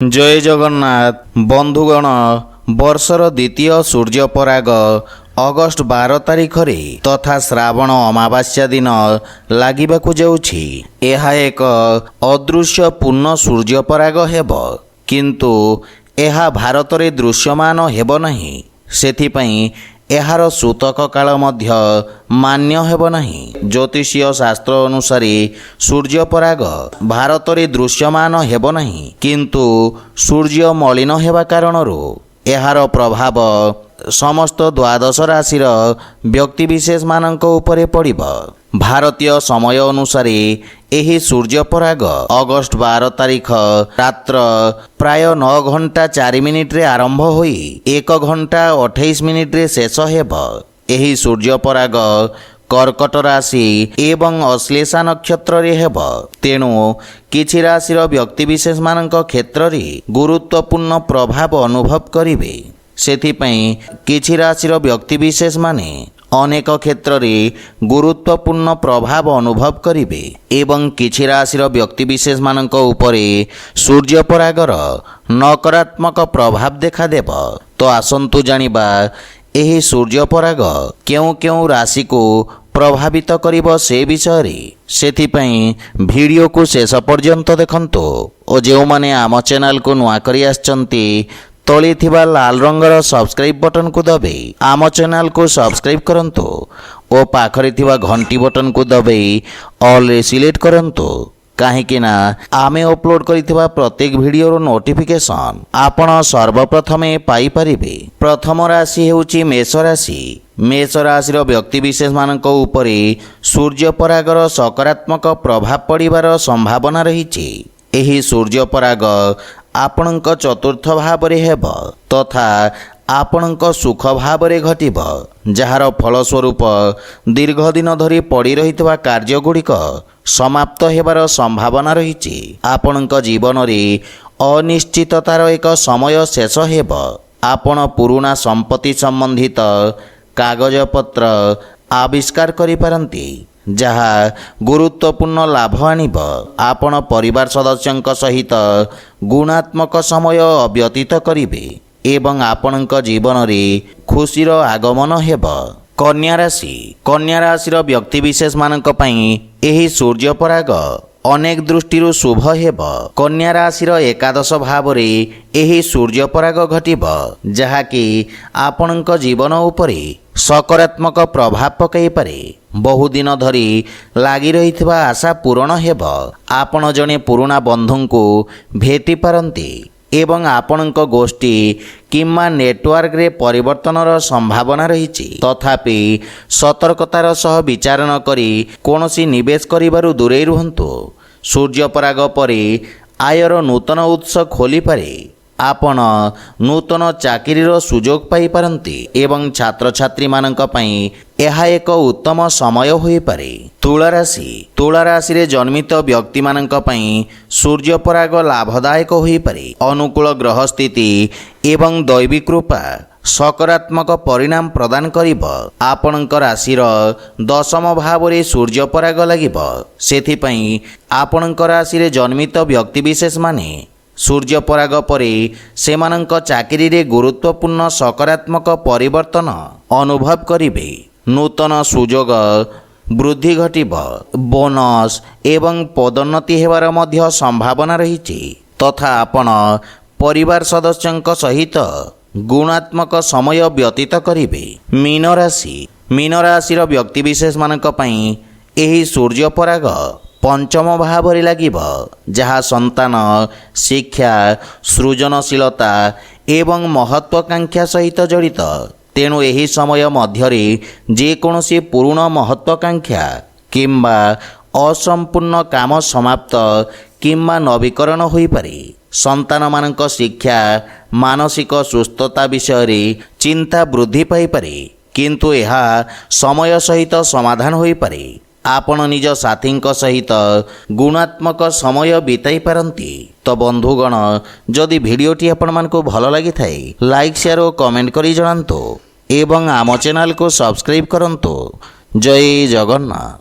जय जगन्नाथ बंधुगण वर्षर द्वितीय सूर्यपराग अगस्ट 12 तारिख रे तथा श्रावण अमावास्या दिन लागिबाकु जाउछि। एहा एक अदृश्य पूर्ण सूर्यपराग हेब, किंतु एहा भारत रे दृश्यमान हेब नहीं। सेथिपई एहार सूतक काल मध्य मान्य हेब नहीं। ज्योतिषीय शास्त्र अनुसार सूर्यपराग भारत रे दृश्यमान हेब नहीं, किंतु सूर्य मलिन हेबा कारणरू एहार प्रभाव समस्त द्वादश राशिर व्यक्तिविशेष मानक उपरे पड़िब। भारतीय समय अनुसार एही सूर्यपराग अगस्ट 12 तारिख रात्र प्राय 9 घंटा 4 मिनिट रे आरंभ होई 1 घंटा 28 मिनिट रे शेष हेब। एही सूर्यपराग कर्कट राशि एवं अश्लेषा नक्षत्र रे हेब। तेणु किछि राशिर व्यक्तिविशेष मानक क्षेत्र रे गुरुत्वपूर्ण प्रभाव अनुभव करिवे। सेथिपई किछि राशिर व्यक्तिविशेष माने अनेक क्षेत्र रे गुरुत्वपूर्ण प्रभाव अनुभव करिवे एवं किछि राशिर व्यक्तिविशेष मानक उपरे सूर्यपरागर नकारात्मक प्रभाव देखा देब। तो आसंतु जानिबा एही सूर्यपराग केउ केउ राशि को प्रभावित करिब से विषय रे। सेथिपई वीडियो को शेष पर्यंत देखंतु और जो माने आम चैनल को नुआ करी आछंती तले थिबा लाल रंगर सब्सक्राइब बटन को दबे आम चैनल को सब्सक्राइब करंतु और पाखरे थिबा घंटी बटन को दबे ऑल रे सिलेक्ट करंतु, काहेकि ना आमे अपलोड करिथिबा प्रत्येक वीडियो रो नोटिफिकेशन आपण सर्वप्रथमे पाई परिबे। प्रथम राशि हेउची मेष राशि। मेष राशिर व्यक्तिविशेष मानक उपरे सूर्यपरागर सकारात्मक प्रभाव पड़िबार संभावना रहिछि। एही सूर्यपराग आपणक चतुर्थ भाव रे हेब तथा आपणक सुख भाव रे घटिब, जहार फलस्वरूप दीर्घ दिन धरी पड़ी रहितबा कार्य गुड़िक समाप्त हेबार संभावना रहिछि। आपणक जीवन रे अनिश्चिततार एक समय शेष हेब। आपण पुराना संपत्ति संबंधित कागजपत्र आविष्कार करि पारंती, जहा गुरुत्वपूर्ण लाभ आनिब। आपण परिवार सदस्यंक सहित गुणात्मक समय व्यतीत करिवे एवं आपणक जीवन रे खुशीर आगमन हेब। कन्या राशि। कन्या राशिर व्यक्तिविशेष मानक पई एही सूर्यपराग अनेक दृष्टि शुभ हेब। कन्या राशिर एकादश भाव रे एही सूर्यपराग घटिब, जहाकि आपणक जीवन उपरे सकारात्मक प्रभाव पकाई पारे। बहुदिन धरी लागी रहिथिबा आशा पूर्ण हेब। आपण जणे पुराना बंधुंकु भेटी पारंती एवं आपणक गोष्ठी किंबा नेटवर्क रे परिवर्तनर संभावना रहिछि। तथापि सतर्कतार सह विचार न करी कोनोसी निवेश करिबारु दूरे रुहंतु। सूर्यपराग परे आयर नूतन उत्स खोली पारे। आपण नूतन चाकरीर सुजोग पाई पारंती एवं छात्र छात्री मानक पई एहा एक उत्तम समय होई पारे। तुला राशि। तुला राशि रे जन्मित व्यक्ति मानक पई सूर्यपराग लाभदायक होई पारे। अनुकूल ग्रह स्थिति एवं दैवी कृपा सकारात्मक परिणाम प्रदान करिब। आपणक राशिर दशम भाव रे सूर्यपराग लागिब। सेथिपई आपणक राशि रे जन्मित व्यक्तिविशेष माने सूर्यपराग परे सेमानंक चाकरी रे गुरुत्वपूर्ण सकारात्मक परिवर्तन अनुभव करिवे। नूतन सुजोग वृद्धि घटिब। बोनस एवं पदोन्नति हेबार मध्य संभावना रहिछि तथा आपण परिवार सदस्यंक सहित गुणात्मक समय व्यतीत करिवे। मीन राशि। मीन राशिर व्यक्तिविशेष मानक पई एही सूर्यपराग पंचम भाव रे लागिब, जहा संतान शिक्षा सृजनशीलता एवं महत्वाकांक्षा सहित जड़ित। तेणु एही समय मध्यरे जे कोनोसी पूर्ण महत्वाकांक्षा किंबा असंपूर्ण काम समाप्त किंबा नवीकरण होई पारे। संतान मानक शिक्षा मानसिक सुस्थता विषय रे चिंता वृद्धि पाई पारे, किंतु एहा समय सहित समाधान होई पारे। आपण निज साथींक सहित गुणात्मक समय बिताई पारंती। तो बंधुगण, जदि भिडियोटी आपण मानकु भल लागि थाए लाइक शेयर और कमेंट करी जणांतु एवं आम चैनल को सब्सक्राइब करंतु। जय जगन्नाथ।